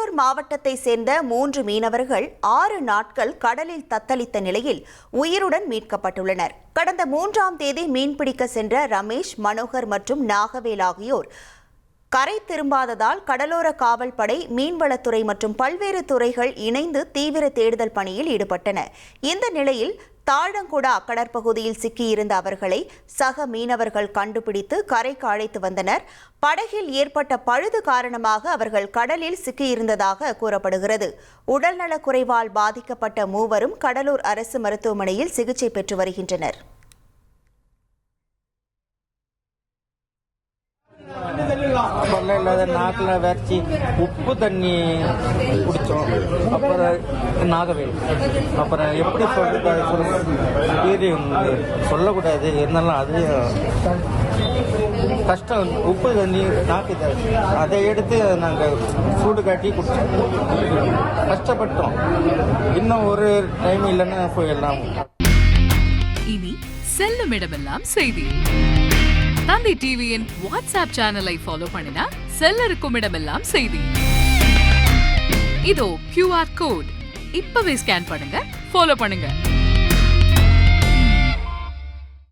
கடலூர் மாவட்டத்தை சேர்ந்த 3 மீனவர்கள் 6 நாட்கள் கடலில் தத்தளித்த நிலையில் உயிருடன் மீட்கப்பட்டுள்ளனர். கடந்த 3ஆம் தேதி மீன்பிடிக்க சென்ற ரமேஷ், மனோகர் மற்றும் நாகவேல் ஆகியோர் கரை திரும்பாததால் கடலோர காவல்படை, மீன்வளத்துறை மற்றும் பல்வேறு துறைகள் இணைந்து தீவிர தேடுதல் பணியில் ஈடுபட்டன. இந்த நிலையில் தாழங்குடா கடற்பகுதியில் சிக்கியிருந்த அவர்களை சக மீனவர்கள் கண்டுபிடித்து கரைக்கு அழைத்து வந்தனர். படகில் ஏற்பட்ட பழுது காரணமாக அவர்கள் கடலில் சிக்கியிருந்ததாக கூறப்படுகிறது. உடல்நலக் குறைவால் பாதிக்கப்பட்ட மூவரும் கடலூர் அரசு மருத்துவமனையில் சிகிச்சை பெற்று வருகின்றனர். அப்பெல்லாம் இல்லாத நாக்கில் வரைச்சி உப்பு தண்ணி குடித்தோம். அப்புறம் நாகவேல், அப்புறம் எப்படி சொல்றது வீரியம் சொல்லக்கூடாது, இருந்தாலும் அது கஷ்டம். உப்பு தண்ணி நாக்கு அதை எடுத்து நாங்கள் சூடு காட்டி குடிச்சோம். கஷ்டப்பட்டோம். இன்னும் ஒரு டைம் இல்லைன்னா போயிடலாம். இனி செல்லும் இடமெல்லாம் செய்தி. தந்தி டிவியின் வாட்ஸ்அப் சேனலை ஃபாலோ பண்ணினா செல்லருக்கும் இடமெல்லாம் செய்தி. இதோ QR கோட் இப்பவே ஸ்கேன் பண்ணுங்க, ஃபாலோ பண்ணுங்க.